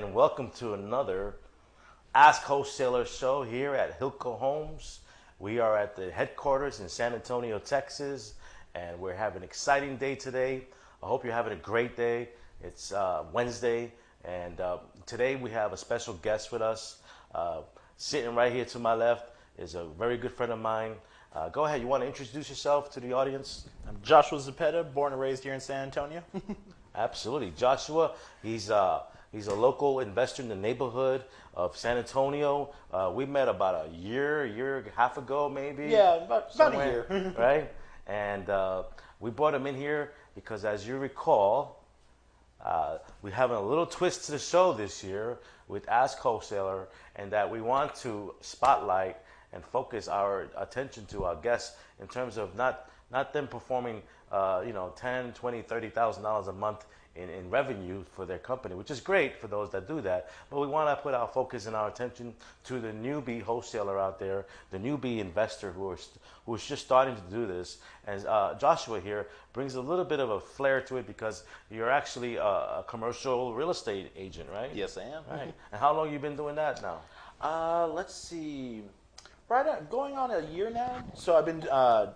and welcome to another Ask Wholesaler show here at HILCO Homes. We are at the headquarters in San Antonio, Texas, and we're having an exciting day today. I hope you're having a great day. It's Wednesday, and today we have a special guest with us. Sitting right here to my left is a very good friend of mine. Go ahead, you want to introduce yourself to the audience? I'm Joshua Zepeda, born and raised here in San Antonio. Absolutely. Joshua, he's a local investor in the neighborhood of San Antonio. We met about a year and a half ago, maybe. Yeah, about a year. Right? And we brought him in here because, as you recall, we're having a little twist to the show this year with Ask Wholesaler, and that we want to spotlight and focus our attention to our guests in terms of not them performing $10,000, $20,000, $30,000 a month in revenue for their company, which is great for those that do that. But we want to put our focus and our attention to the newbie wholesaler out there, the newbie investor who's just starting to do this. And Joshua here brings a little bit of a flair to it because you're actually a commercial real estate agent, right? Yes, I am. Right. And how long you been doing that now? Let's see. Going on a year now. So I've been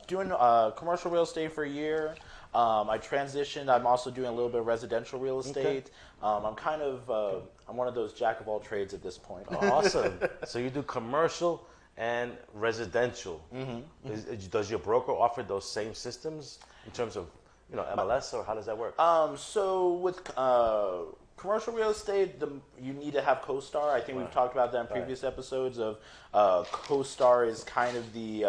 doing commercial real estate for a year. I transitioned. I'm also doing a little bit of residential real estate. Okay. I'm one of those jack of all trades at this point. Awesome. So you do commercial and residential. Mm-hmm. Does your broker offer those same systems in terms of MLS, or how does that work? So with commercial real estate, you need to have CoStar. I think we've talked about that in previous episodes. Of CoStar is kind of the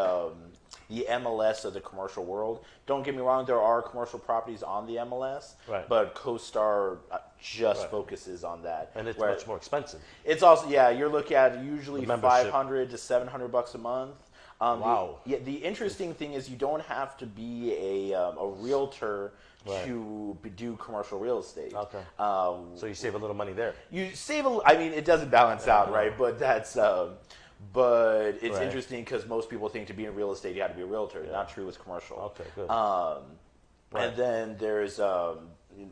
MLS of the commercial world. Don't get me wrong; there are commercial properties on the MLS, but CoStar just focuses on that. And it's much more expensive. It's also you're looking at usually $500 to $700 a month. Wow. The interesting thing is you don't have to be a realtor to do commercial real estate. Okay. So you save a little money there. You save it doesn't balance out, right? But that's but it's interesting because most people think to be in real estate you have to be a realtor. Not true with commercial. Okay, good. And then there's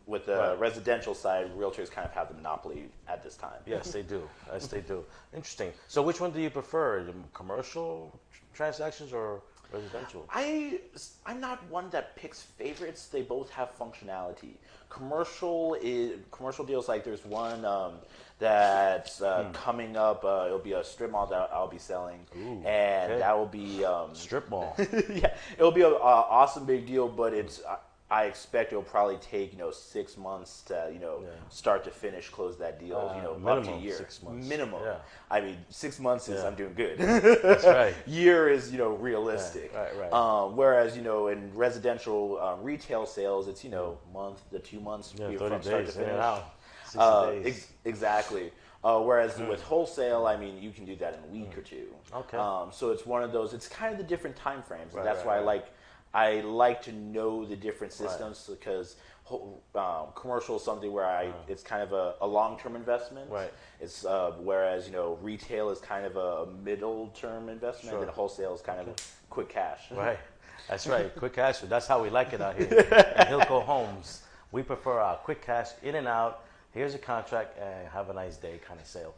with the residential side, realtors kind of have the monopoly at this time. Yes, they do. Yes, they do. Interesting. So which one do you prefer, the commercial transactions or residential? I'm not one that picks favorites. They both have functionality. Commercial deals, like there's one that's coming up. It'll be a strip mall that I'll be selling. Ooh, and that will be strip mall. Yeah, it'll be an awesome big deal, but I expect it'll probably take 6 months to start to finish, close that deal. Up to a year. 6 months. Minimum. Yeah. I mean, 6 months is I'm doing good. That's right. Year is realistic. Right. Whereas in residential retail sales, it's month to 2 months from start to finish. 60 days. Exactly. Whereas with wholesale, I mean, you can do that in a week or two. Okay. So it's one of those. It's kind of the different time frames, and that's why I like to know the different systems because commercial is something where it's kind of a long-term investment. Right. It's whereas retail is kind of a middle-term investment, and wholesale is kind of quick cash. Right. That's right. Quick cash. That's how we like it out here at HILCO Homes. We prefer our quick cash, in and out. Here's a contract and have a nice day kind of sale,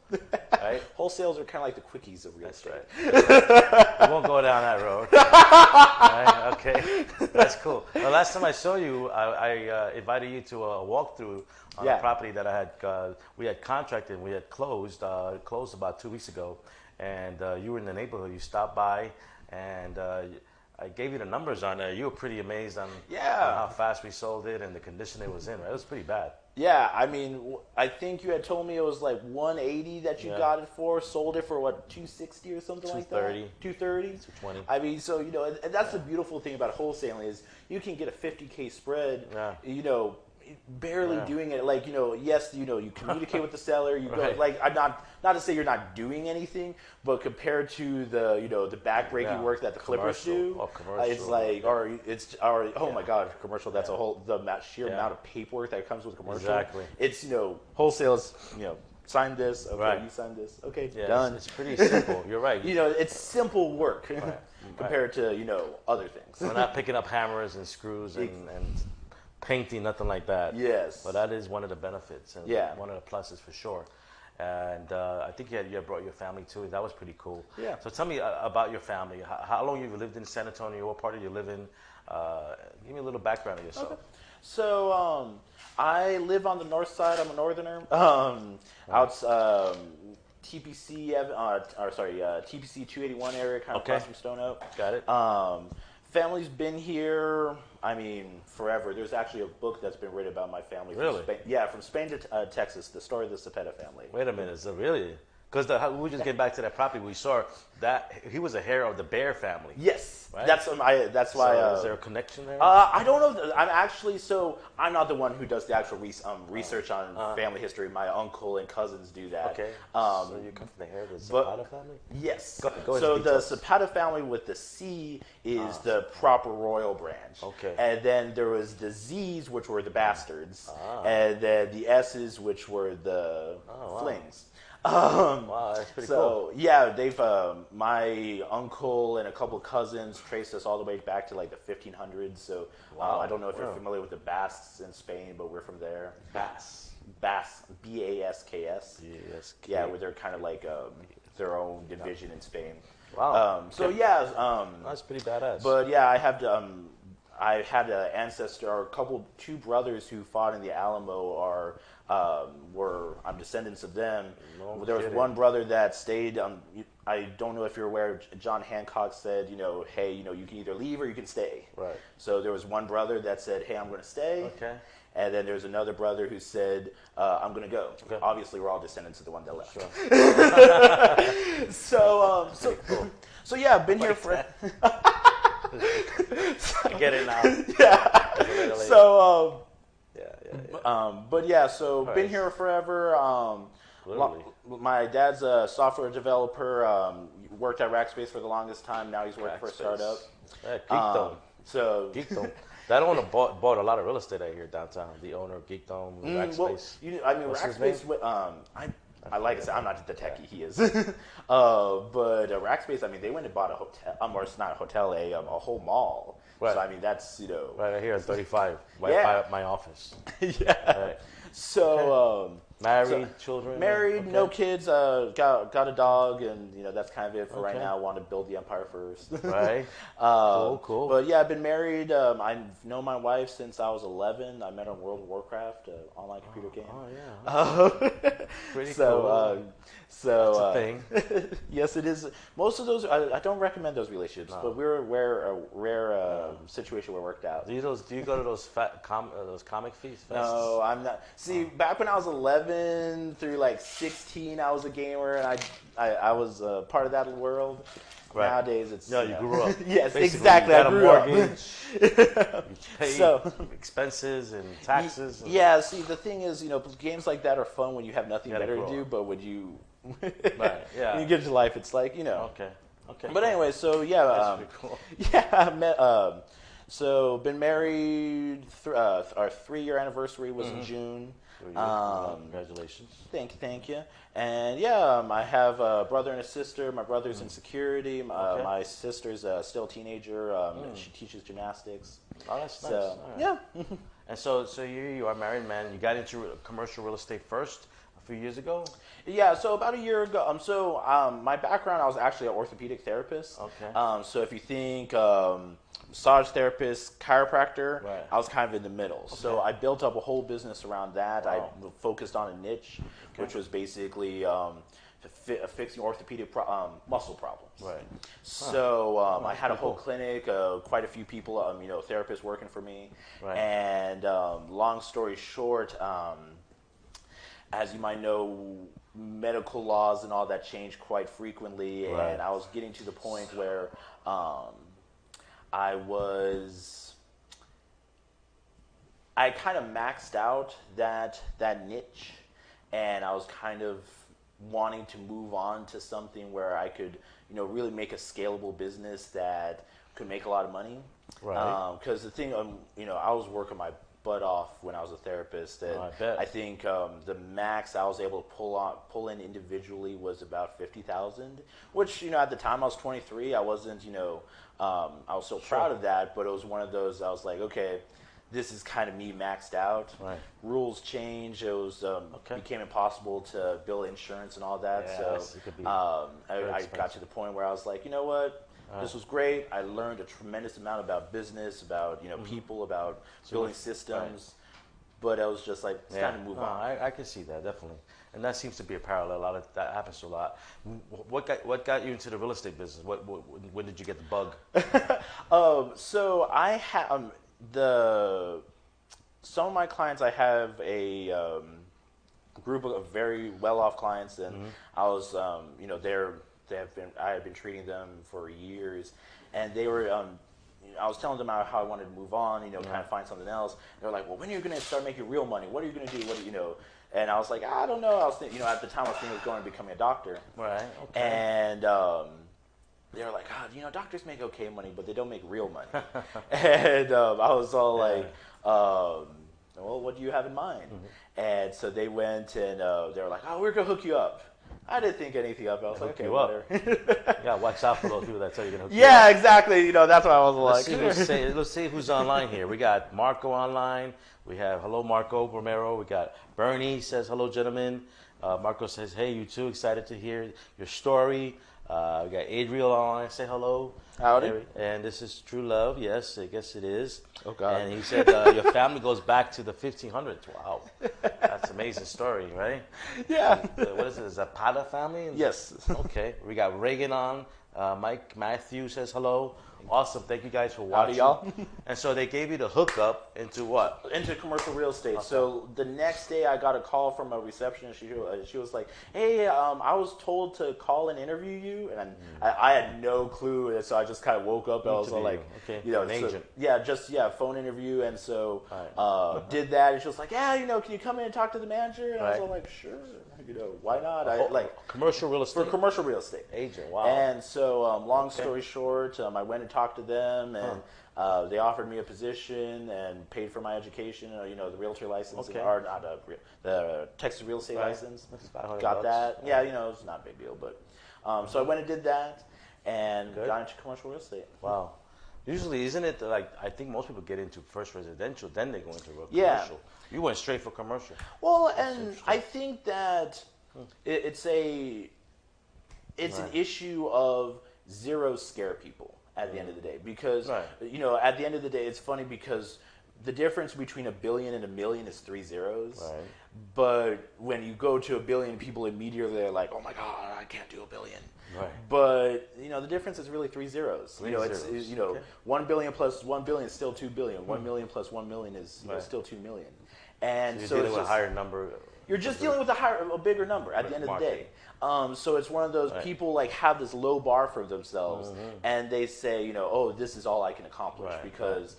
right? Wholesales are kind of like the quickies of real estate. Right. We won't go down that road. Right? Okay, that's cool. The last time I saw you, I invited you to a walkthrough on a property that we had contracted and we had closed about 2 weeks ago, and you were in the neighborhood. You stopped by, and I gave you the numbers on there. You were pretty amazed on how fast we sold it and the condition it was in. Right? It was pretty bad. Yeah, I mean, I think you had told me it was like 180 that you got it for. Sold it for what, 260 or something like that? 230. 220. I mean, so and that's the beautiful thing about wholesaling is you can get a 50K spread. Barely doing it. Like yes, you communicate with the seller. You go like I'm not to say you're not doing anything, but compared to the backbreaking work that the flippers do, it's like oh my god, commercial. That's the sheer amount of paperwork that comes with commercial. Exactly. It's wholesale is sign this. Okay, you sign this. Okay, done. It's pretty simple. You're right. It's simple work compared to other things. We're not picking up hammers and screws and painting, nothing like that. Yes. But that is one of the benefits and one of the pluses for sure. and I think you had brought your family too. That was pretty cool. Yeah. So tell me about your family. How long you've lived in San Antonio? What part do you live in? Give me a little background of yourself. Okay. So I live on the north side. I'm a northerner. TPC, TPC 281 area, kind of across from Stone Oak. Got it. Family's been here, I mean, forever. There's actually a book that's been written about my family. Really? From Spain, yeah, from Spain to Texas, the story of the Zepeda family. Wait a minute, is it really? Because we just get back to that property. We saw that he was a heir of the Bear family. Yes, right? That's why. So is there a connection there? I don't know. I'm not the one who does the actual research on family history. My uncle and cousins do that. Okay. So you come from the hair of the Zepeda family? Yes. Go ahead, so the Zepeda family with the C is the proper royal branch. Okay. And then there was the Z's, which were the bastards, and then the S's, which were the flings. Wow, that's pretty cool. So yeah, they've my uncle and a couple of cousins traced us all the way back to like the 1500s. So I don't know if you're familiar with the Basques in Spain, but we're from there. Basques, B-A-S-K-S. Yeah, where they're kind of like their own division in Spain. Wow. So yeah, that's pretty badass. But yeah, I had an ancestor, or two brothers who fought in the Alamo I'm descendants of them. No there was kidding. one brother that stayed. I don't know if you're aware. John Hancock said, hey, you can either leave or you can stay. Right. So there was one brother that said, hey, I'm going to stay. Okay. And then there's another brother who said, I'm going to go. Okay. Obviously, we're all descendants of the one that left. Sure. So yeah, I've been here for. I get it now. Yeah. So. But yeah, so All been right. here forever. My dad's a software developer. Worked at Rackspace for the longest time. Now he's working for a startup. Geekdome. Geekdome. That owner bought a lot of real estate out here downtown. The owner of Geekdome, Rackspace. Rackspace. Like I said, I'm not the techie. He is. But Rackspace. They went and bought a hotel. Or it's not a hotel, a whole mall. Right. So that's right here at 35, by my office. Yeah. Right. So married, children. Married, no kids. Got a dog, and that's kind of it for right now. I want to build the empire first. Right. Cool. But yeah, I've been married. I've known my wife since I was 11. I met her in World of Warcraft, online computer game. Oh yeah. Pretty cool. So that's a thing. Yes, it is. Most of those, I don't recommend those relationships, but we're a rare situation where it worked out. Do you go to those comic feasts? No, I'm not. See, back when I was 11 through like 16, I was a gamer, and I was part of that world. Right. Nowadays, it's you grew up. Yes, basically, exactly. You got I grew a mortgage. up. You pay expenses and taxes. Yeah. See, the thing is, games like that are fun when you have nothing better to do. But when you, right? Yeah. When you get to life, it's like Okay. But anyway, so yeah. That's pretty cool. Yeah, I met. So been married. Our 3-year anniversary was in June. Congratulations. Thank you. And yeah, I have a brother and a sister. My brother's in security. My sister's still a teenager. She teaches gymnastics. Oh, that's nice. So, right. Yeah. And so you are a married man. You got into commercial real estate first a few years ago? Yeah, so about a year ago. My background, I was actually an orthopedic therapist. Okay. So if you think massage therapist, chiropractor, right. I was kind of in the middle. Okay. So I built up a whole business around that. Wow. I focused on a niche, which was basically fixing orthopedic muscle problems. Right. So I had a whole clinic, quite a few people, therapists working for me. Right. And long story short, as you might know, medical laws and all that change quite frequently, right. And I was getting to the point where I kind of maxed out that niche, and I was kind of wanting to move on to something where I could, really make a scalable business that could make a lot of money. Right. Because the thing, I was working my butt off when I was a therapist, and I think the max I was able to pull in individually was about $50,000. Which at the time I was 23, I wasn't I was so proud of that, but it was one of those I was like, okay, this is kind of me maxed out. Right. Rules change. It was became impossible to bill insurance and all that. Yes, So it could be I got to the point where I was like, you know what? This was great. I learned a tremendous amount about business, about people, about building systems. But I was just like, it's time to move on. I can see that, definitely. And that seems to be a parallel. That happens to a lot. What got you into the real estate business? When did you get the bug? So I have some of my clients. I have a group of very well-off clients, and I was, I had been treating them for years, and they were. I was telling them how I wanted to move on, kind of find something else. They're like, well, when are you going to start making real money? What are you going to do? What do you know? And I was like, I don't know. I was thinking, at the time I was thinking of going and becoming a doctor. Right. Okay. And they were like, doctors make okay money, but they don't make real money. And I was all like, well, what do you have in mind? And so they went and they were like, oh, we're going to hook you up. I didn't think anything of it. I was like, okay, whatever. Yeah, watch out for those people that tell you going to hook you up. Yeah, exactly. Exactly. That's what I was like. Let's see who's online here. We got Marco online. We have hello, Marco Romero. We got Bernie says hello, gentlemen. Marco says, hey, you too. Excited to hear your story. We got Adriel online. Say hello. Howdy. And this is True Love. Yes, I guess it is. Oh, God. And he said your family goes back to the 1500s. Wow. That's an amazing story, right? Yeah. What is it? Is that Zapata family? Yes. Okay. We got Reagan on. Mike Matthew says hello. Awesome. Thank you guys for watching. Howdy, y'all. And so they gave you the hookup into what? Into commercial real estate. Okay. So the next day I got a call from a receptionist. She was like, hey, I was told to call and interview you. And I had no clue. And so I just kind of woke up and I was like, an agent. Yeah, phone interview. And so did that. And she was like, yeah, can you come in and talk to the manager? And I was all like, sure. Why not? Commercial real estate? For commercial real estate. Agent, wow. And so long story short, I went and talked to them, and they offered me a position and paid for my education, the realtor license, or not the Texas real estate license. Got that. Yeah, it's not a big deal. But so I went and did that and got into commercial real estate. Wow. Usually, isn't it like, I think most people get into first residential, then they go into commercial. Yeah. You went straight for commercial. Well, and I think that it's an issue of zeros scare people at the end of the day. Because, at the end of the day, it's funny because the difference between $1 billion and $1 million is 3 zeros. Right. But when you go to $1 billion, people immediately are like, oh my God, I can't do $1 billion. Right. But the difference is really 3 zeros. It's 1 billion plus 1 billion is still 2 billion. 1 million plus 1 million is still 2 million. And so you're dealing with a higher number. You're just dealing with a bigger number at the end of the day. So it's one of those people have this low bar for themselves, and they say, oh, this is all I can accomplish because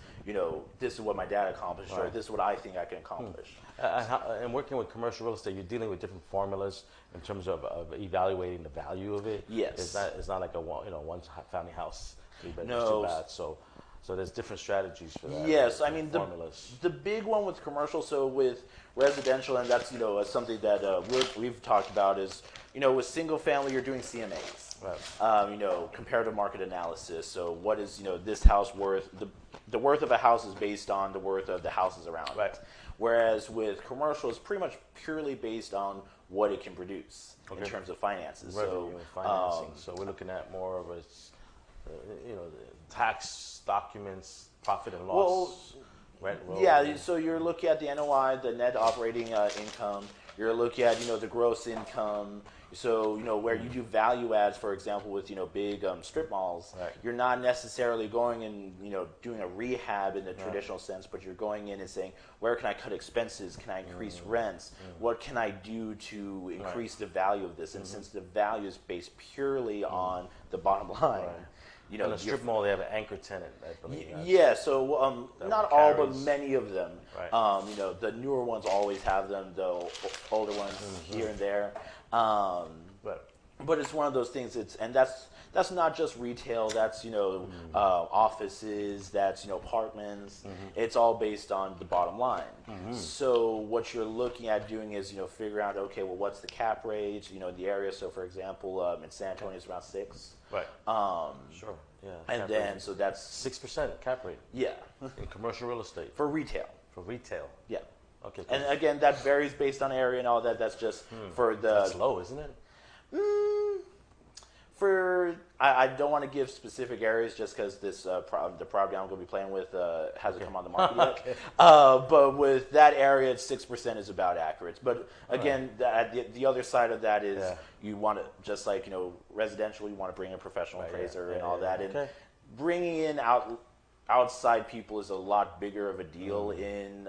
this is what my dad accomplished, or this is what I think I can accomplish. And working with commercial real estate, you're dealing with different formulas in terms of evaluating the value of it. Yes, it's not like a one family house, 3 bedrooms, 2 baths. So there's different strategies for that. Yes, I mean the big one with commercial. So with residential, and that's something that we've talked about is with single family you're doing CMAs. Right. Comparative market analysis. So what is this house worth? The worth of a house is based on the worth of the houses around it. Whereas with commercial, it's pretty much purely based on what it can produce in terms of finances. Revenue and financing. So we're looking at more of a, tax documents, profit and loss. So you're looking at the NOI, the net operating income. You're looking at the gross income. So where you do value adds, for example, with big strip malls, you're not necessarily going and doing a rehab in the traditional sense, but you're going in and saying, where can I cut expenses? Can I increase rents? What can I do to increase the value of this? And since the value is based purely on the bottom line. In a strip mall, they have an anchor tenant, I believe. Yeah, so not all, but many of them. Right. The newer ones always have them, the older ones here and there. But it's one of those things. That's not just retail. That's offices. That's apartments. It's all based on the bottom line. So what you're looking at doing is figure out what's the cap rate in the area. So for example, in San Antonio it's around 6. Right. Sure. Yeah. And then, so that's 6% cap rate. Yeah. In commercial real estate. For retail. For retail. Yeah. Okay. Cool. And again, that varies based on area and all that. That's just for the. That's low, isn't it? I don't want to give specific areas just because the property I'm going to be playing with hasn't come on the market yet. Okay. But with that area, 6% is about accurate. But again, the other side of that is you want to, just like, you know, residential, you want to bring in a professional appraiser and all that. And bringing in outside people is a lot bigger of a deal in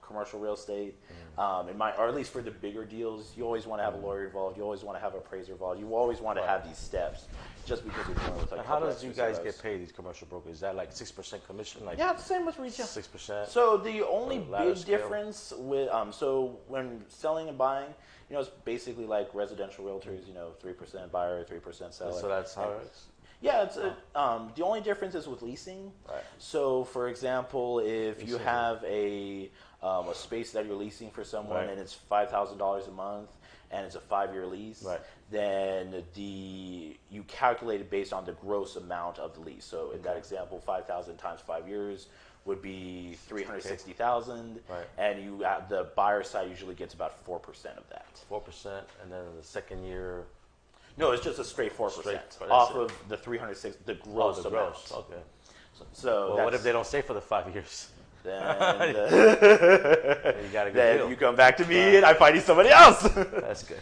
commercial real estate. Or at least for the bigger deals, you always want to have a lawyer involved. You always want to have an appraiser involved. You always want to have these steps, just because you're dealing with like. How does you guys get paid, these commercial brokers? Is that like 6% commission? Like, yeah, it's the same with retail. 6%. So the only big difference with so when selling and buying, you know, it's basically like residential realtors. You know, 3% buyer, 3% seller. So that's how it is. Yeah, it's the only difference is with leasing. Right. So, for example, if you have a space that you're leasing for someone and it's $5,000 a month and it's a 5-year lease, then you calculate it based on the gross amount of the lease. So, in that example, 5,000 times 5 years would be 360,000, and the buyer side usually gets about 4% of that. 4%, and then the second year. No, it's just a straight 4% off of the 360, the gross amount. Gross. Okay. So what if they don't stay for the 5 years? Then you got a good deal. You come back to me and I find you somebody else. That's good.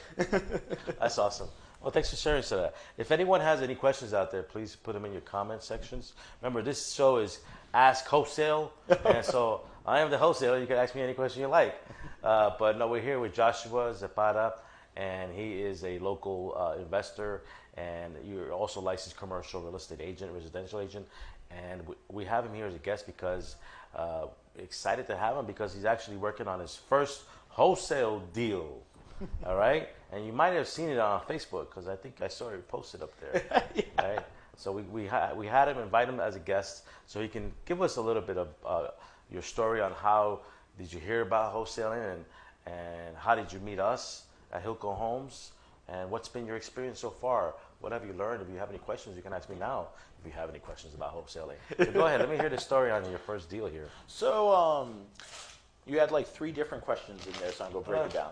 That's awesome. Well, thanks for sharing that. If anyone has any questions out there, please put them in your comment sections. Remember, this show is Ask Wholesale, and so I am the wholesaler. You can ask me any question you like. But no, we're here with Joshua Zepeda, and he is a local investor, and you're also a licensed commercial real estate agent, residential agent, and we have him here as a guest because excited to have him because he's actually working on his first wholesale deal. All right, and you might have seen it on Facebook because I think I saw it posted up there. Right? So we had him, invite him as a guest so he can give us a little bit of your story on how did you hear about wholesaling and how did you meet us at HILCO Homes, and what's been your experience so far? What have you learned? If you have any questions, you can ask me now if you have any questions about wholesaling. So go ahead, let me hear the story on your first deal here. So you had like 3 different questions in there, so I'm going to break it down.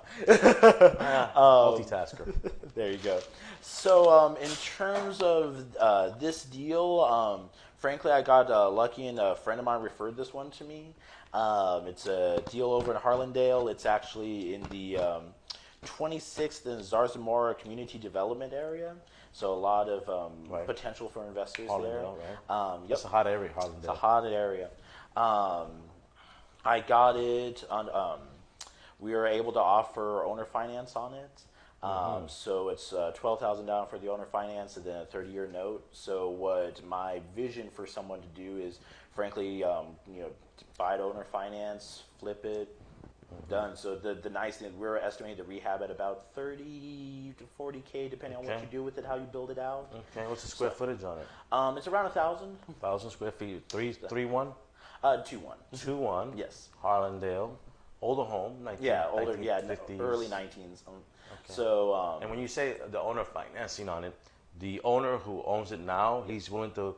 Multitasker. There you go. So in terms of this deal, frankly, I got lucky and a friend of mine referred this one to me. It's a deal over in Harlandale. It's actually in the 26th and Zarzamora Community Development area. So a lot of potential for investors there. Right? It's a hot area, Harlandale. It's a hot area. I got it on. We were able to offer owner finance on it. So it's $12,000 down for the owner finance and then a 30-year note. So what my vision for someone to do is, frankly, buy it owner finance, flip it, done. So the nice thing, we're estimating the rehab at about 30 to 40K, depending on what you do with it, how you build it out. Okay, what's the square footage on it? It's around 1,000. 1,000 square feet. 3-1? 2-1. 2-1. Yes. Harlandale, older home. 1950s. Early 19s. Okay. So. And when you say the owner financing on it, the owner who owns it now, he's willing to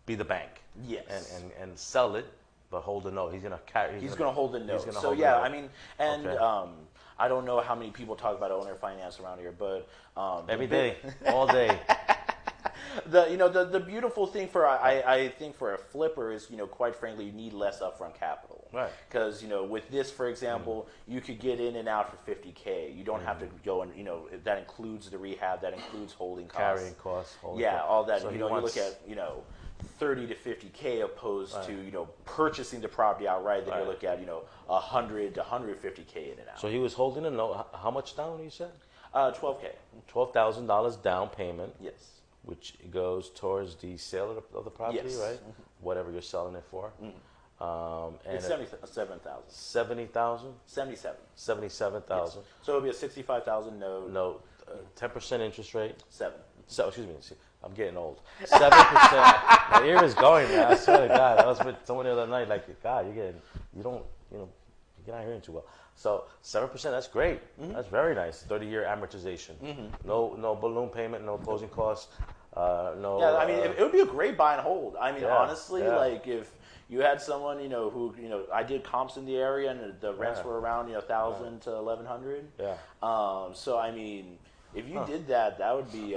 be the bank. Yes. And sell it. But hold the note. He's gonna carry. He's gonna hold the note. So yeah, I mean, and I don't know how many people talk about owner finance around here, but every day, all day. The beautiful thing for I think for a flipper is, quite frankly, you need less upfront capital. Right. Because with this, for example, you could get in and out for 50K. You don't have to go and that includes the rehab, that includes holding costs, carrying costs, all that. So you look at 30 to 50K opposed to purchasing the property outright. Then you look at 100 to 150K in and out. So he was holding a note. How much down? You said 12K. $12,000 down payment. Yes. Which goes towards the sale of the property, yes. right? Whatever you're selling it for. It's 77,000. 70,000. 77. 77,000. Yes. So it'll be a 65,000 note. Note, 10% interest rate. 7. So excuse me. I'm getting old. 7%. My ear is going, man. I swear to God. I was with someone the other night. Like, God, you're not hearing too well. So 7%. That's great. That's very nice. 30-year amortization. No balloon payment. No closing costs. No. Yeah, I mean, it would be a great buy and hold. I mean, honestly, yeah. like if you had someone, who, I did comps in the area and the rents were around, 1,000 to 1,100. Yeah. So I mean, if you did that, that would be,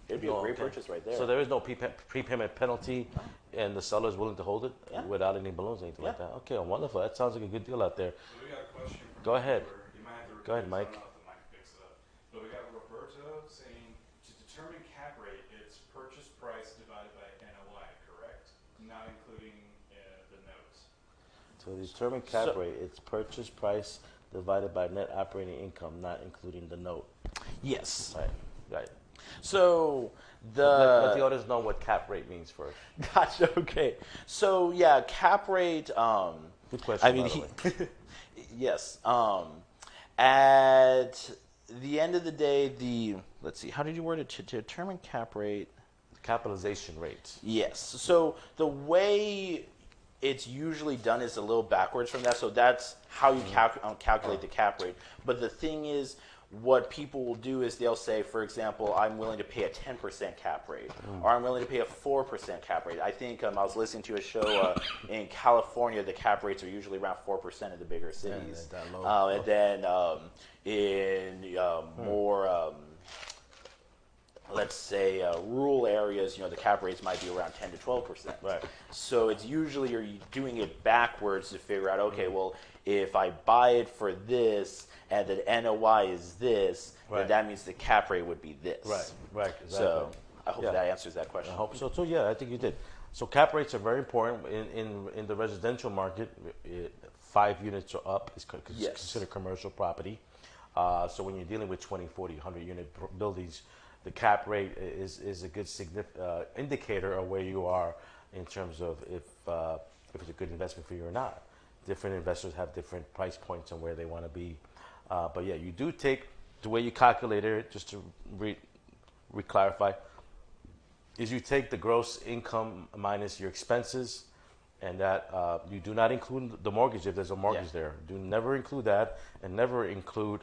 it'd be a great purchase right there. So there is no prepayment penalty, and the seller is willing to hold it without any balloons, anything like that. Okay, wonderful. That sounds like a good deal out there. So we got a question. Go ahead. You might have to Go ahead, Mike. I don't know if the mic picks it up. But we got Roberto saying to determine cap rate, it's purchase price divided by NOI, correct? Not including the notes. To determine cap rate, it's purchase price divided by net operating income, not including the note. Yes. Right. So let the others know what cap rate means first. Gotcha. Okay. So yeah, cap rate. Good question. I mean, yes. At the end of the day, let's see. How did you word it? To determine cap rate. Capitalization rate. Yes. So the way it's usually done is a little backwards from that. So that's how you calculate the cap rate. But the thing is, what people will do is they'll say, for example, I'm willing to pay a 10% cap rate, or I'm willing to pay a 4% cap rate. I think I was listening to a show in California, the cap rates are usually around 4% in the bigger cities. And then in more, let's say, rural areas, the cap rates might be around 10 to 12%. Right. So it's usually you're doing it backwards to figure out, okay, well, if I buy it for this, and the NOI is this, then that means the cap rate would be this. Right, exactly. So I hope that answers that question. I hope so too. Yeah, I think you did. So cap rates are very important in the residential market. 5 units or up is considered commercial property. So when you're dealing with 20, 40, 100 unit buildings, the cap rate is a good indicator of where you are in terms of if it's a good investment for you or not. Different investors have different price points on where they want to be. But yeah, you do take the way you calculate it, just to re-clarify, is you take the gross income minus your expenses, and that you do not include the mortgage if there's a mortgage there. Do never include that, and never include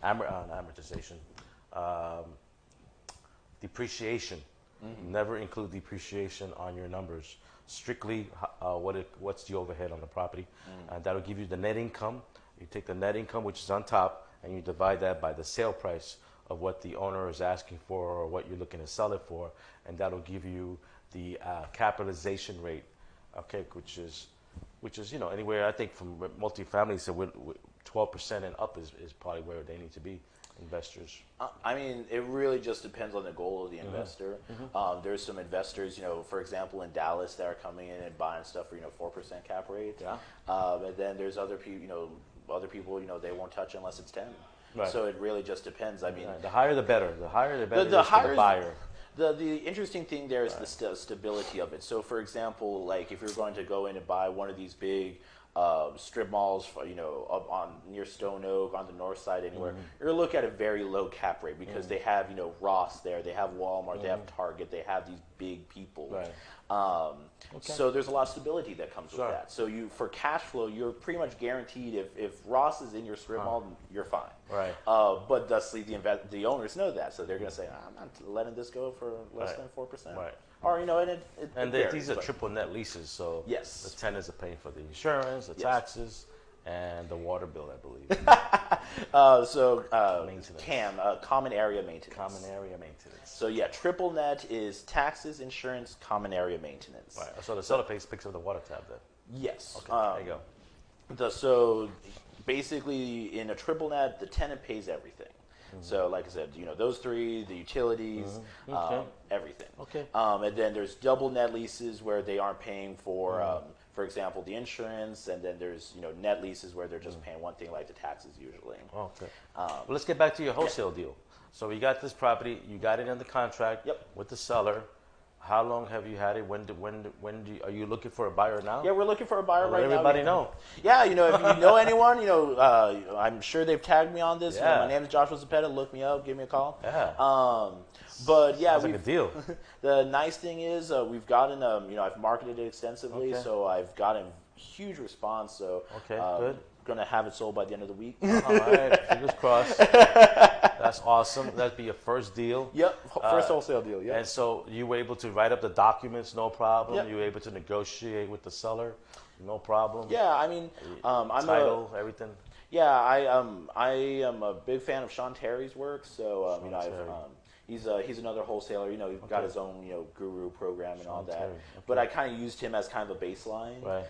amortization, depreciation. Never include depreciation on your numbers. Strictly what's the overhead on the property, and that'll give you the net income. You take the net income, which is on top, and you divide that by the sale price of what the owner is asking for or what you're looking to sell it for, and that'll give you the capitalization rate, okay, which is anywhere, I think, from multifamily, so 12% and up is probably where they need to be, investors. I mean, it really just depends on the goal of the investor. There's some investors, for example, in Dallas that are coming in and buying stuff for 4% cap rate. And then there's other people, they won't touch unless it's 10. Right. So it really just depends. I mean, the higher the better. The higher the better for the buyer. The interesting thing there is the stability of it. So, for example, like if you're going to go in and buy one of these big strip malls, up on near Stone Oak on the north side anywhere, you're gonna look at a very low cap rate because they have Ross there, they have Walmart, they have Target, they have these big people. Right. So there's a lot of stability that comes with that. So for cash flow, you're pretty much guaranteed if Ross is in your strip mall, you're fine. Right. But thusly, the owners know that, so they're gonna say, I'm not letting this go for less than 4%. Right. Or these are triple net leases, so the tenants are paying for the insurance, the taxes, and the water bill, I believe. Maintenance. Common area maintenance. Common area maintenance. So yeah, triple net is taxes, insurance, common area maintenance. Right. So the seller picks up the water tab then. Yes. Okay. There you go. So basically, in a triple net, the tenant pays everything. So, like I said, those three, the utilities, everything. Okay. And then there's double net leases where they aren't paying for example, the insurance, and then there's net leases where they're just paying one thing, like the taxes usually. Okay. Well, let's get back to your wholesale deal. So you got this property, you got it under contract with the seller. How long have you had it? Are you looking for a buyer now? Yeah, we're looking for a buyer right now. Everybody know. Yeah, if you know anyone, I'm sure they've tagged me on this. Yeah. My name is Joshua Zepeda. Look me up. Give me a call. Yeah. But yeah, sounds like a deal. The nice thing is we've gotten I've marketed it extensively, so I've gotten huge response. So good. gonna have it sold by the end of the week. All right, fingers crossed. That's awesome. That'd be your first deal. Yep, first wholesale deal. Yep. And so you were able to write up the documents, no problem. Yep. You were able to negotiate with the seller, no problem. Yeah, I mean, I'm title, everything. Yeah, I am a big fan of Sean Terry's work. So you know, he's another wholesaler. You know, he's got his own guru program and all that. Terry. But I kind of used him as kind of a baseline. Right.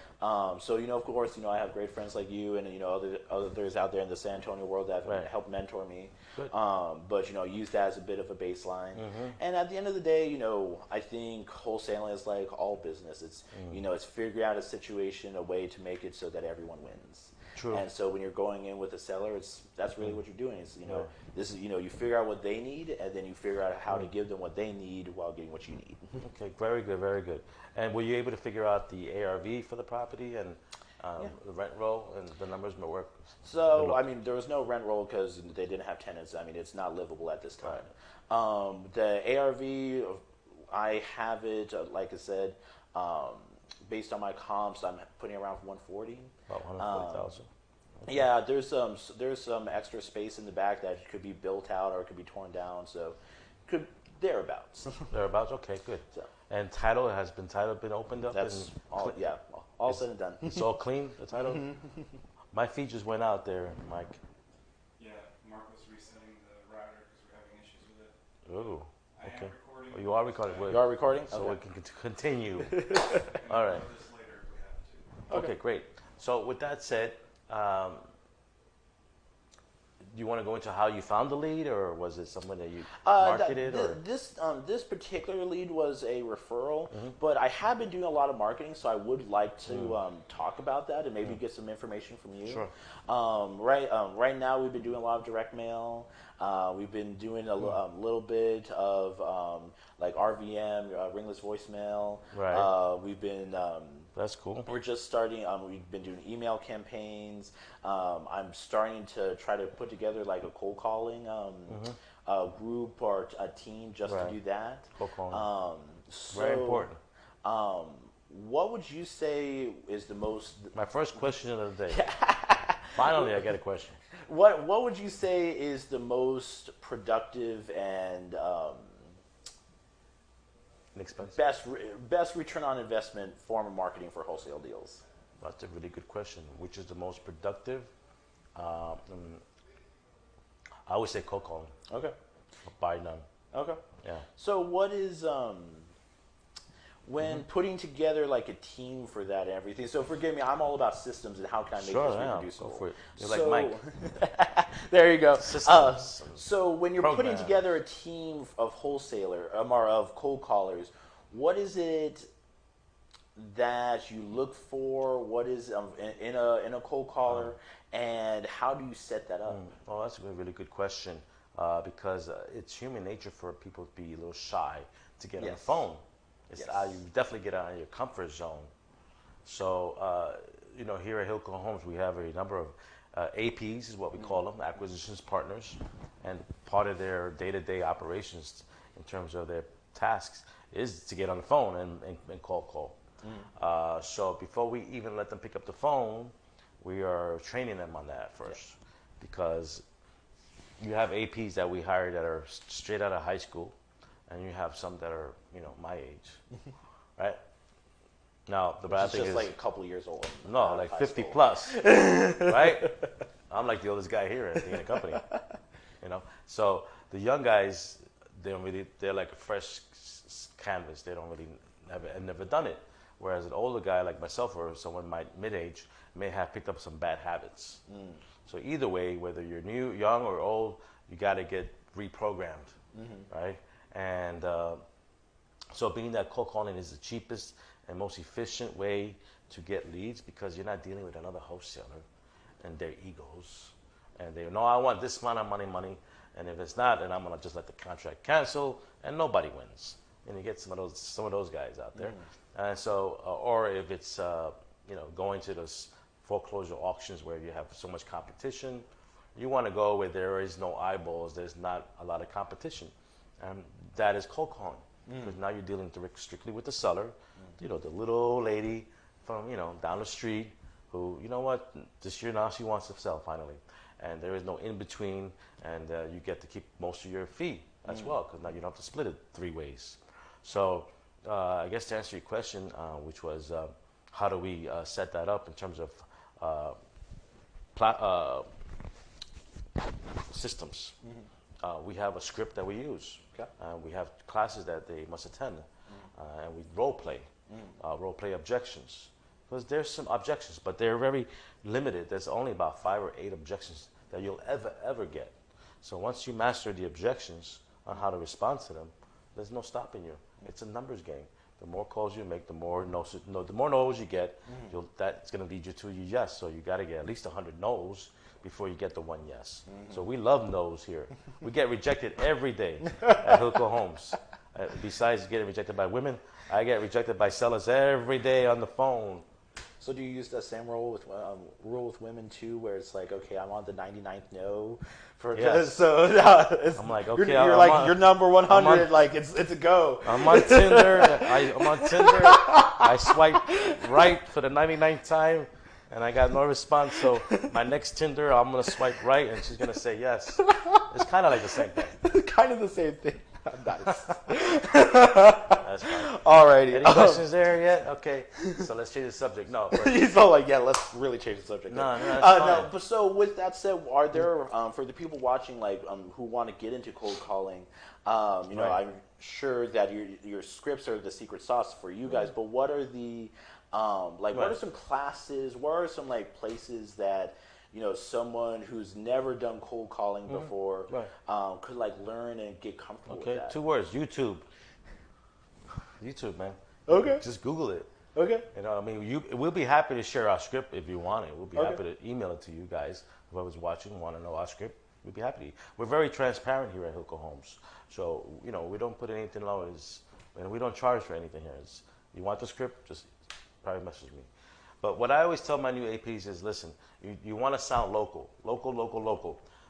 So of course, I have great friends like you and others out there in the San Antonio world that have helped mentor me. Good. But use that as a bit of a baseline. And at the end of the day, I think wholesaling is like all business. It's it's figuring out a situation, a way to make it so that everyone wins. True. And so when you're going in with a seller, that's really what you're doing. Is this is you figure out what they need, and then you figure out how to give them what they need while getting what you need. Okay, very good, very good. And were you able to figure out the ARV for the property and the rent roll and the numbers may work? So I mean, there was no rent roll because they didn't have tenants. I mean, it's not livable at this time. Right. The ARV, I have it like I said. Based on my comps, I'm putting around 140. About 140,000. Okay. Yeah, there's some extra space in the back that could be built out or it could be torn down. So, thereabouts. Thereabouts. Okay, good. So, and title been opened up. That's all. Yeah, all said and done. It's all clean. The title. My feed just went out there, Mike. Yeah, Mark was resetting the router because we're having issues with it. Ooh. Okay. I am recording. Oh, you are recording. You are recording? So okay. we can continue. All right. This later if we have to. Okay, great. So with that said, do you want to go into how you found the lead, or was it someone that you marketed? This particular lead was a referral, but I have been doing a lot of marketing, so I would like to talk about that and maybe get some information from you. Sure. Right now, we've been doing a lot of direct mail. We've been doing a little bit of like RVM, ringless voicemail. Right. We've been. That's cool. We're just starting. We've been doing email campaigns. I'm starting to try to put together like a cold calling group or a team just to do that. Cold calling. So, very important. What would you say is the most? My first question of the day. Finally, I get a question. What would you say is the most productive and best return on investment form of marketing for wholesale deals? That's a really good question. Which is the most productive? I would say cold calling. Okay. By none. Okay. Yeah. So what is when putting together like a team for that and everything? So forgive me, I'm all about systems and how can I make this reproducible. Go for it. You're like Mike. There you go. Systems. So when you're putting together a team of of cold callers, what is it that you look for? What is in a cold caller, and how do you set that up? Well, that's a really good question because it's human nature for people to be a little shy to get on the phone. It's, you definitely get out of your comfort zone. So, here at HILCO Homes, we have a number of APs, is what we call them, acquisitions partners, and part of their day-to-day operations in terms of their tasks is to get on the phone and call. So before we even let them pick up the phone, we are training them on that first, because you have APs that we hire that are straight out of high school, and you have some that are, my age, right? Now, the bad thing is like a couple of years old. No, like 50 plus, right? I'm like the oldest guy here at the company, So the young guys, they're like a fresh canvas. They don't really have never done it. Whereas an older guy like myself or someone mid-age may have picked up some bad habits. So either way, whether you're new, young, or old, you got to get reprogrammed, right? And so being that cold calling is the cheapest and most efficient way to get leads, because you're not dealing with another wholesaler and their egos. And they know, I want this amount of money. And if it's not, then I'm going to just let the contract cancel, and nobody wins. And you get some of those guys out there. And so, or if it's, going to those foreclosure auctions where you have so much competition, you want to go where there is no eyeballs, there's not a lot of competition. And that is cold calling. Because now you're dealing strictly with the seller, the little old lady from, down the street who, you know what, this year now she wants to sell finally. And there is no in between, and you get to keep most of your fee as well, because now you don't have to split it 3 ways. So I guess to answer your question, which was how do we set that up in terms of systems. We have a script that we use. Okay. We have classes that they must attend, and we role play objections. Because there's some objections, but they're very limited. There's only about 5 or 8 objections that you'll ever get. So once you master the objections on how to respond to them, there's no stopping you. It's a numbers game. The more calls you make, the more no's you get, that's going to lead you to your yes. So you got to get at least 100 no's before you get the 1 yes. So we love no's here. We get rejected every day at HILCO Homes. Besides getting rejected by women, I get rejected by sellers every day on the phone. So do you use the same rule with women too, where it's like, okay, I'm on the 99th no, so I'm like, okay, you're number 100, like it's a go. I'm on Tinder. I swipe right for the 99th time, and I got no response. So my next Tinder, I'm gonna swipe right, and she's gonna say yes. It's kind of like the same thing. Kind of the same thing. Nice. That's fine. Alrighty. Any questions there yet? Okay. So let's change the subject. No. He's all like, yeah, let's really change the subject. No, that's fine. No, but so with that said, are there for the people watching, like who want to get into cold calling? You know, I'm sure that your scripts are the secret sauce for you guys. But what are the what are some classes? What are some like places that, you know, someone who's never done cold calling before could like learn and get comfortable with that? 2 words: YouTube. YouTube, man. Okay. Just Google it. Okay. You know, I mean, we'll be happy to share our script if you want it. We'll be happy to email it to you guys. Whoever's watching want to know our script, we'll be happy. We're very transparent here at HILCO Homes. So, you know, we don't put anything low. And we don't charge for anything here. You want the script, just private message me. But what I always tell my new APs is, listen, you want to sound local.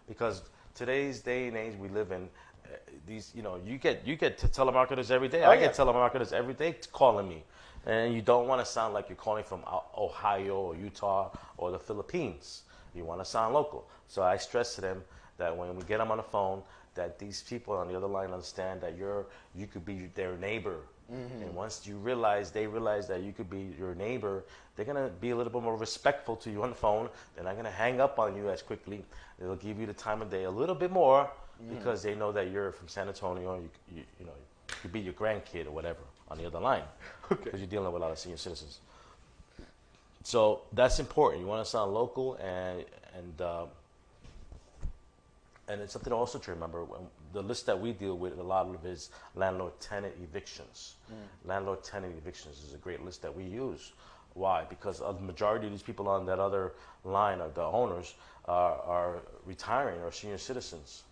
Because today's day and age we live in, these, you know, you get telemarketers every day. I get telemarketers every day calling me. And you don't want to sound like you're calling from Ohio or Utah or the Philippines. You want to sound local. So I stress to them that when we get them on the phone, that these people on the other line understand that you could be their neighbor. And once they realize that you could be your neighbor, they're going to be a little bit more respectful to you on the phone. They're not going to hang up on you as quickly. They'll give you the time of day a little bit more because they know that you're from San Antonio. You know, you could be your grandkid or whatever on the other line because you're dealing with a lot of senior citizens. So that's important. You want to sound local, and it's something also to remember. The list that we deal with, a lot of it is landlord-tenant evictions. Landlord-tenant evictions is a great list that we use. Why? Because the majority of these people on that other line, of the owners, are retiring or senior citizens.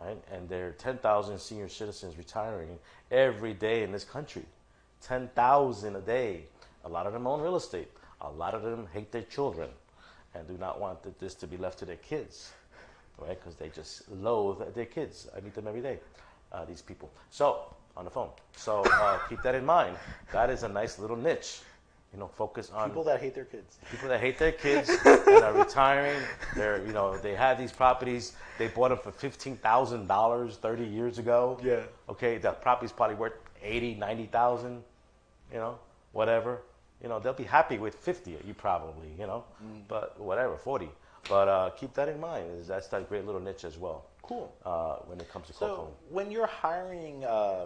Right? And there are 10,000 senior citizens retiring every day in this country. 10,000 a day. A lot of them own real estate. A lot of them hate their children and do not want this to be left to their kids. Right, because they just loathe their kids. I meet them every day, these people. So, on the phone. So, keep that in mind. That is a nice little niche. You know, focus on people that hate their kids. People that hate their kids and are retiring. They're, you know, they have these properties. They bought them for $15,000 30 years ago. Yeah. Okay, the property's probably worth $80,000, $90,000. You know, whatever. You know, they'll be happy with 50. You probably, you know, but whatever, 40. But keep that in mind. That's that great little niche as well. Cool. When it comes to cold calling. When you're hiring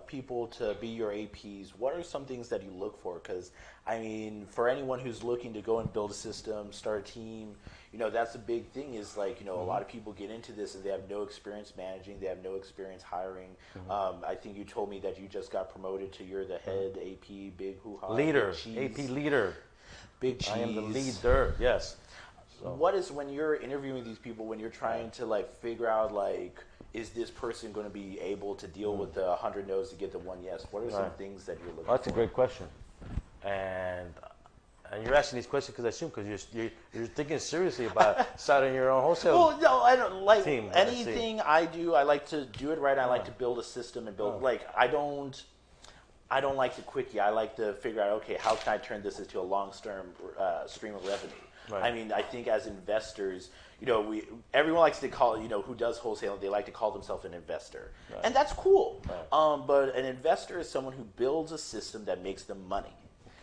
people to be your APs, what are some things that you look for? Because, I mean, for anyone who's looking to go and build a system, start a team, you know, that's a big thing is like, you know, a lot of people get into this and they have no experience managing. They have no experience hiring. I think you told me that you just got promoted to you're the head AP, big hoo-ha. Leader, AP leader. Big cheese. I am the leader, yes. So. What is, when you're interviewing these people, when you're trying to like figure out like, is this person going to be able to deal with the 100 no's to get the 1 yes? What are some things that you're looking for? That's a great question. And you're asking these questions because I assume because you're thinking seriously about starting your own wholesale. Well, no, I don't like team, anything I do. I like to do it right. I like to build a system and build like I don't. I don't like the quickie. I like to figure out, okay, how can I turn this into a long-term stream of revenue? Right. I mean, I think as investors, everyone likes to call, who does wholesale, they like to call themselves an investor. Right. And that's cool. Right. But an investor is someone who builds a system that makes them money.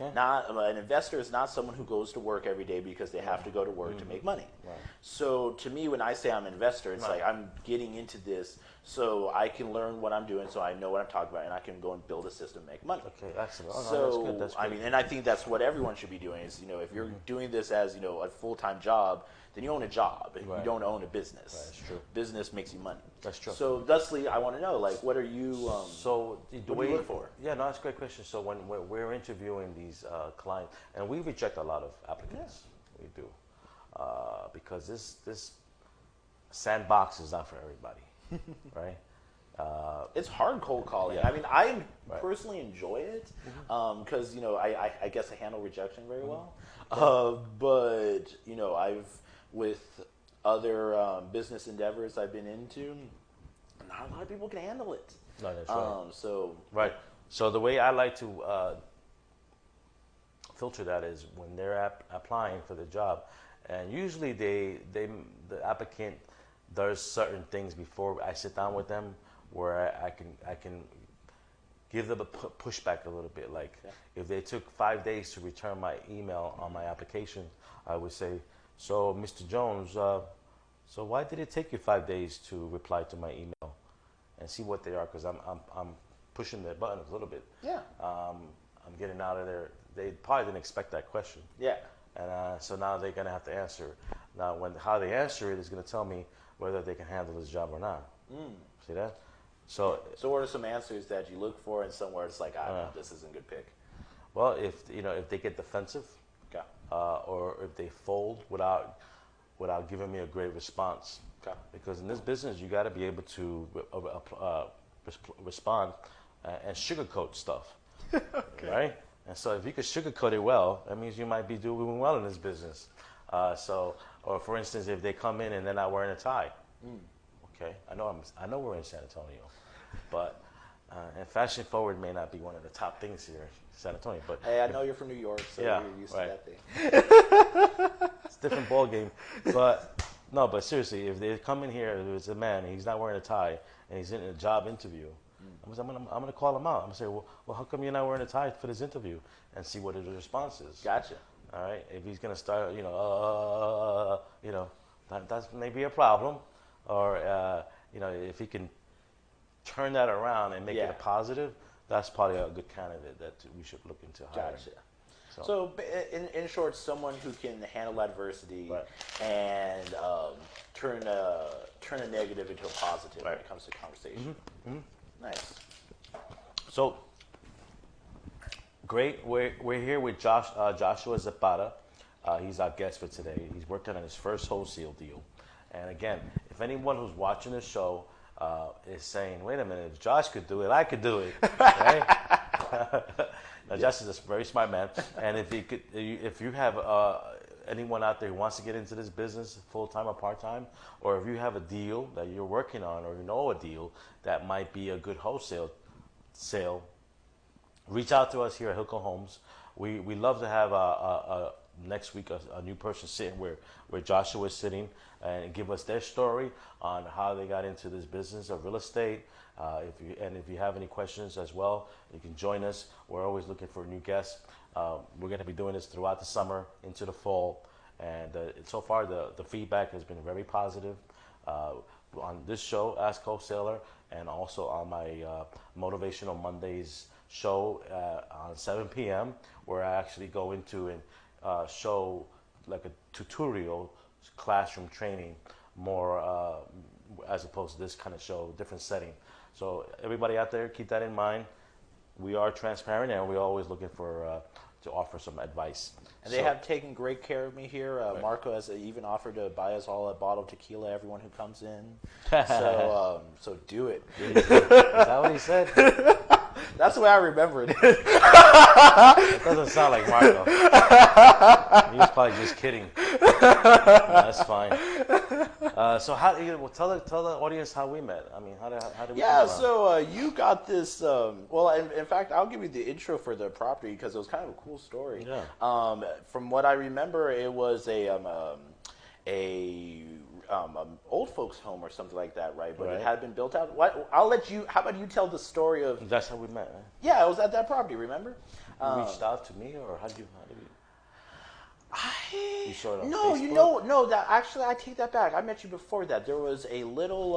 Okay. Not an investor is not someone who goes to work every day because they have to go to work to make money. Right. So to me, when I say I'm an investor, it's like I'm getting into this so I can learn what I'm doing, so I know what I'm talking about, and I can go and build a system, make money. Okay, excellent. So that's good. That's good. I mean, and I think that's what everyone should be doing. Is if you're doing this as a full-time job, then you own a job. Right. You don't own a business. Right, that's true. Business makes you money. That's true. So, thusly, I want to know, what are you? What do you look for? Yeah, no, that's a great question. So when we're interviewing these clients, and we reject a lot of applicants, we do, because this sandbox is not for everybody, right? It's hard cold calling. Yeah. I mean, I personally enjoy it because I guess I handle rejection very well. But I've with other business endeavors I've been into, not a lot of people can handle it. No, that's right. So the way I like to filter that is when they're applying for the job, and usually the applicant does certain things before I sit down with them, where I can give them a pushback a little bit. Like if they took 5 days to return my email on my application, I would say, so Mr. Jones, so why did it take you 5 days to reply to my email? And see what they are, because I'm pushing their buttons a little bit. Yeah. I'm getting out of there. They probably didn't expect that question. Yeah. And so now they're gonna have to answer. Now, how they answer it is gonna tell me whether they can handle this job or not. See that? So what are some answers that you look for, and somewhere it's like, this isn't a good pick? Well, if they get defensive, or if they fold without giving me a great response, because in this business you got to be able to respond and sugarcoat stuff, right? And so if you could sugarcoat it well, that means you might be doing well in this business. Or for instance, if they come in and they're not wearing a tie. Okay, I know we're in San Antonio, but and fashion forward may not be one of the top things here in San Antonio. But hey, I know you're from New York, so you're used to that thing. It's a different ball game, but seriously, if they come in here, there's a man, he's not wearing a tie, and he's in a job interview. I'm gonna call him out. I'm gonna say, well, how come you're not wearing a tie for this interview, and see what his response is. Gotcha. All right, if he's gonna start, that's maybe a problem. Or if he can turn that around and make it a positive, that's probably a good candidate that we should look into hiring. Gotcha. So in short, someone who can handle adversity and turn a negative into a positive when it comes to conversation. Nice. So great. We're here with Joshua Zepeda. He's our guest for today. He's working on his first wholesale deal. And again, if anyone who's watching this show is saying, wait a minute, if Josh could do it, I could do it. Right? Now, Josh is a very smart man. And if you have anyone out there who wants to get into this business full-time or part-time, or if you have a deal that you're working on, or you know a deal that might be a good wholesale sale, reach out to us here at HILCO Homes. We love to have next week a new person sitting where Joshua is sitting and give us their story on how they got into this business of real estate. If you have any questions as well, you can join us. We're always looking for new guests. We're going to be doing this throughout the summer into the fall, and so far the feedback has been very positive. On this show, Ask Wholesaler, and also on my Motivational Mondays show on 7 p.m., where I actually go into and show like a tutorial classroom training more as opposed to this kind of show, different setting. So everybody out there, keep that in mind. We are transparent, and we're always looking for to offer some advice. And they have taken great care of me here. Marco has even offered to buy us all a bottle of tequila, everyone who comes in. So do it. Is that what he said? That's the way I remember it. It doesn't sound like Marco. He was probably just kidding. That's fine. So how? Tell the audience how we met. I mean, how did we? Yeah. So you got this. Well, in fact, I'll give you the intro for the property because it was kind of a cool story. Yeah. From what I remember, it was a old folks home or something like that, right? But it had been built out. I'll let you. How about you tell the story of? That's how we met. Right? Yeah, it was at that property. Remember? You reached out to me, or how did you? You saw it on No, Facebook? no. That actually, I take that back. I met you before that. There was a little.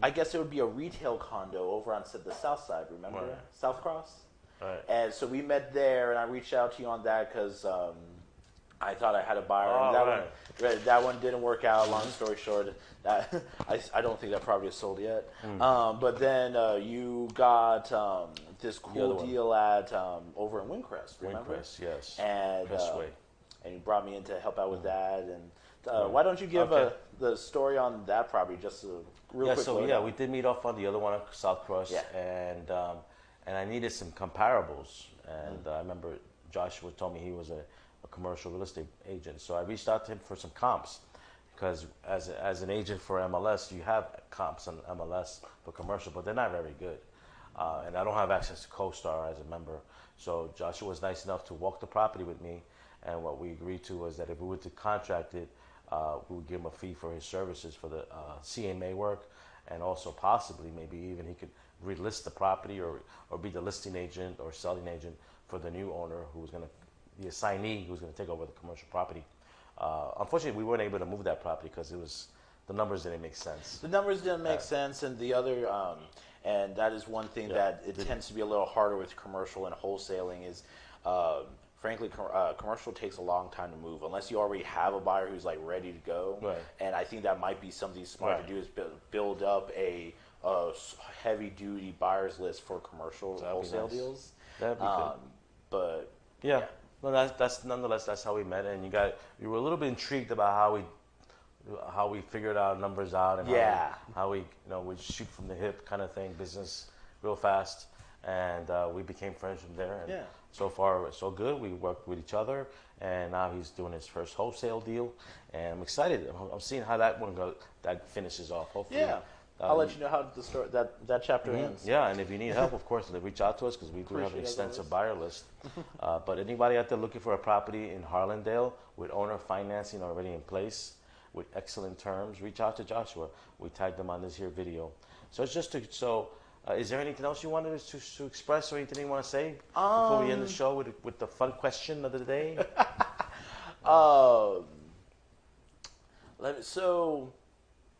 I guess it would be a retail condo over on the south side. Remember South Cross? Right. And so we met there, and I reached out to you on that because I thought I had a buyer. And that one didn't work out. Long story short, that I don't think that property is sold yet. But then you got this cool deal at over in Windcrest. Remember? Windcrest, yes. And Bestway. and you brought me in to help out with that. And why don't you give the story on that property just a real quick? So we did meet off on the other one at South Cross, and I needed some comparables. And I remember Joshua told me he was a commercial real estate agent, so I reached out to him for some comps because as an agent for MLS, you have comps on MLS for commercial, but they're not very good. And I don't have access to CoStar as a member. So Joshua was nice enough to walk the property with me, and what we agreed to was that if we were to contract it, we would give him a fee for his services for the CMA work, and also possibly maybe even he could relist the property or be the listing agent or selling agent for the new owner who was going to, the assignee who was going to take over the commercial property. Unfortunately, we weren't able to move that property because the numbers didn't make sense. The numbers didn't make sense, and the other, and that is one thing that it tends to be a little harder with commercial and wholesaling is, frankly, commercial takes a long time to move unless you already have a buyer who's like ready to go. Right. And I think that might be something smart to do is build up a heavy-duty buyers list for commercial wholesale deals. That'd be good. But yeah. No, that's nonetheless that's how we met, and you were a little bit intrigued about how we figured our numbers out, and how we we shoot from the hip kind of thing, business real fast, and we became friends from there. And so far so good. We worked with each other, and now he's doing his first wholesale deal, and I'm excited. I'm seeing how that finishes off. Hopefully, I'll let you know how the story that chapter ends. Yeah, and if you need help, of course, reach out to us because we do have an extensive buyer list. But anybody out there looking for a property in Harlandale with owner financing already in place with excellent terms, reach out to Joshua. We tagged him on this here video. So it's just is there anything else you wanted to express or anything you want to say before we end the show with the fun question of the day? So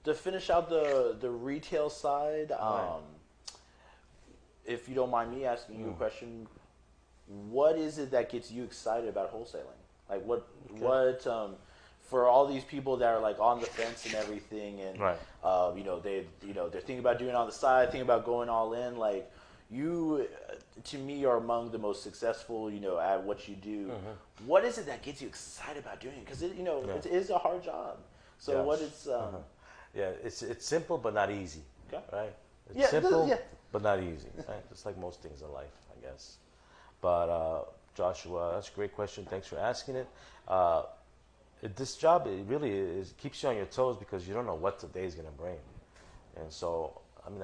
to finish out the retail side, if you don't mind me asking you a question, what is it that gets you excited about wholesaling? Like what for all these people that are like on the fence and everything, and they're thinking about doing it on the side, thinking about going all in. Like you, to me, are among the most successful, at what you do. What is it that gets you excited about doing it? Because it is a hard job. So what is it's simple but not easy. Okay. Right? It's simple but not easy. Right? Just like most things in life, I guess. But Joshua, that's a great question. Thanks for asking it. This job, it really keeps you on your toes because you don't know what today is going to bring. And so, I mean,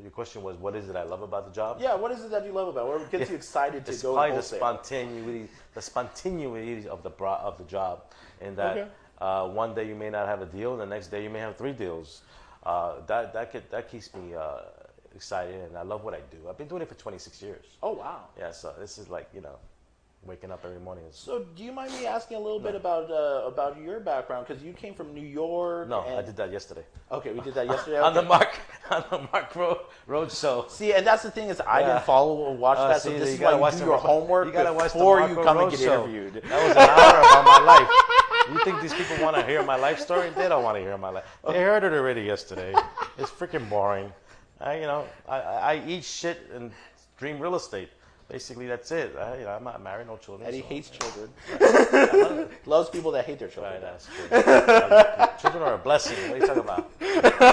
your question was, what is it I love about the job? Yeah, what is it that you love about it? What gets you excited to go probably wholesale? the spontaneity of the job, in that one day you may not have a deal, and the next day you may have 3 deals. That keeps me excited, and I love what I do. I've been doing it for 26 years. Oh wow! Yeah, so this is like waking up every morning. So, do you mind me asking a little bit about your background? Because you came from New York. No, I did that yesterday. Okay, we did that yesterday. on the Mark Road show. See, and that's the thing is, I didn't follow or watch that. So this is why you do your homework before you come and get interviewed. That was an hour about my life. You think these people want to hear my life story? They don't want to hear my life. They heard it already yesterday. It's freaking boring. I eat shit and dream real estate. Basically, that's it. I'm not married, no children. And he hates children. Loves people that hate their children. Right, that's true. Children are a blessing. What are you talking about?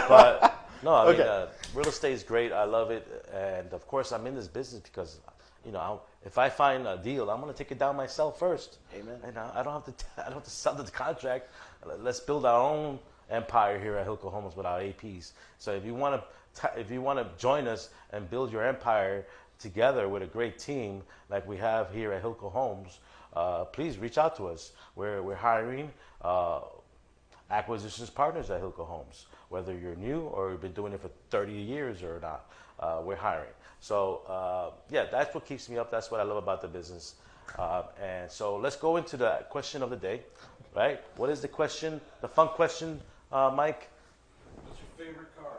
But no, I mean, real estate is great. I love it, and of course, I'm in this business because, if I find a deal, I'm going to take it down myself first. Amen. And I don't have to. I don't have to sell the contract. Let's build our own empire here at HILCO Homes with our APs. So if you want to join us and build your empire together with a great team like we have here at HILCO Homes, please reach out to us. We're hiring acquisitions partners at HILCO Homes. Whether you're new or you've been doing it for 30 years or not, we're hiring. So that's what keeps me up. That's what I love about the business. And so let's go into the question of the day, right? What is the question? The fun question, Mike? What's your favorite car?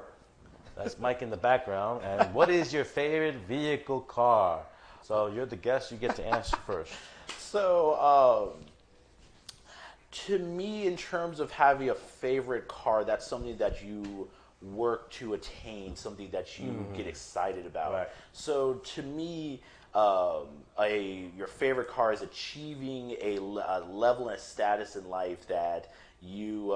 That's Mike in the background. And what is your favorite vehicle car? So you're the guest. You get to answer first. So, to me, in terms of having a favorite car, that's something that you work to attain, something that you get excited about. Right. So, to me, your favorite car is achieving a level and a status in life that you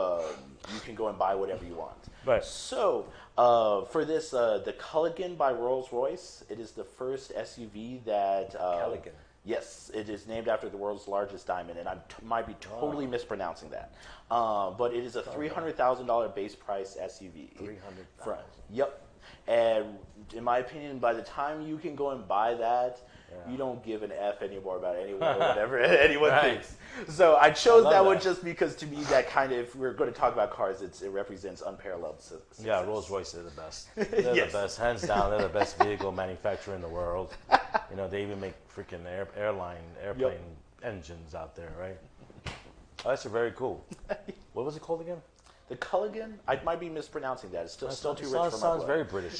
can go and buy whatever you want. Right. So, for this, the Culligan by Rolls-Royce, it is the first SUV that... Culligan. Yes, it is named after the world's largest diamond, and I might be totally mispronouncing that. But it is a $300,000 base price SUV. $300,000. Yep. And in my opinion, by the time you can go and buy that, you don't give an F anymore about anyone or whatever anyone thinks. So I chose that one just because, to me, that kind of, if we're going to talk about cars, it represents unparalleled success. Yeah, Rolls-Royce is the best. They're the best, hands down. They're the best vehicle manufacturer in the world. They even make freaking airplane engines out there, right? Oh, that's very cool. What was it called again? The Culligan? I might be mispronouncing that. It's still too rich for my sounds blood. very British.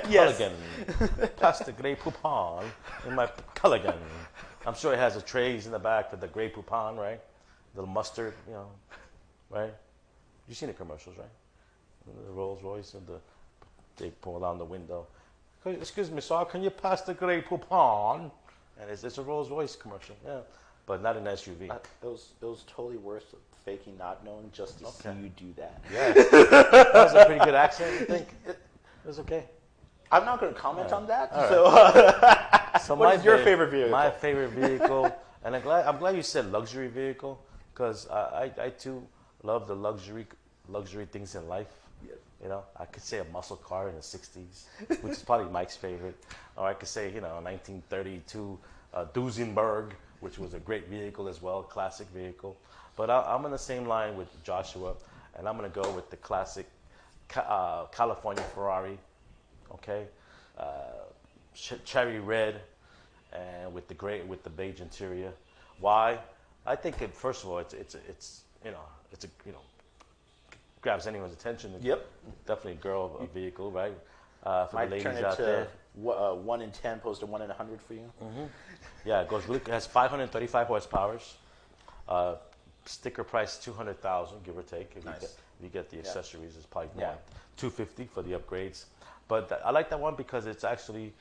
Yes. Culligan. Plastic Grey Poupon in my Culligan. I'm sure it has the trays in the back for the Grey Poupon, right? The mustard, right? You've seen the commercials, right? The Rolls Royce and they pull down the window. Excuse me, sir, can you pass the Grey Poupon? And it's a Rolls Royce commercial, but not an SUV. It was totally worth faking not knowing just to see you do that. Yeah. That was a pretty good accent, you think? It was okay. I'm not going to comment on that. Right. So, what is your favorite vehicle? My favorite vehicle, and I'm glad you said luxury vehicle, because I too love the luxury things in life. Yes. I could say a muscle car in the 60s, which is probably Mike's favorite. Or I could say, 1932 Duesenberg, which was a great vehicle as well, classic vehicle. But I'm in the same line with Joshua, and I'm going to go with the classic California Ferrari, okay? Cherry red, and with the beige interior. Why? I think first of all, it's grabs anyone's attention. Yep. Definitely a girl vehicle, right? For Might the ladies turn out there. 1 in 10 opposed to 1 in 100 for you. Mm-hmm. Yeah, it has 535 horsepower. Sticker price $200,000, give or take. If you get the accessories, it's probably more. $250 for the upgrades. But I like that one because it's actually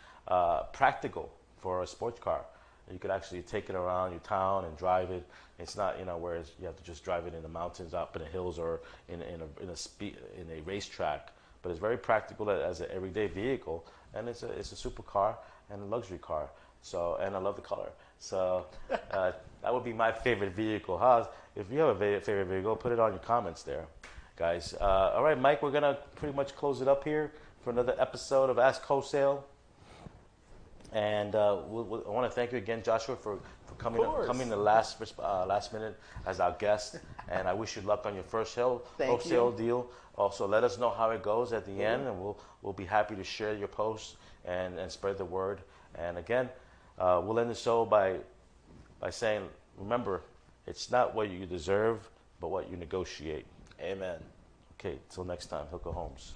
practical for a sports car. You could actually take it around your town and drive it. It's not, whereas you have to just drive it in the mountains, up in the hills, or in a racetrack. But it's very practical as an everyday vehicle, and it's a supercar and a luxury car. So, and I love the color. So that would be my favorite vehicle. If you have a favorite vehicle, put it on your comments there, guys. All right, Mike, we're gonna pretty much close it up here for another episode of Ask Wholesale. And I want to thank you again, Joshua, for coming the last minute as our guest. And I wish you luck on your first wholesale deal. Also, let us know how it goes at the end, and we'll be happy to share your posts and spread the word. And again, we'll end the show by saying, remember, it's not what you deserve, but what you negotiate. Amen. Okay, till next time, HILCO Homes.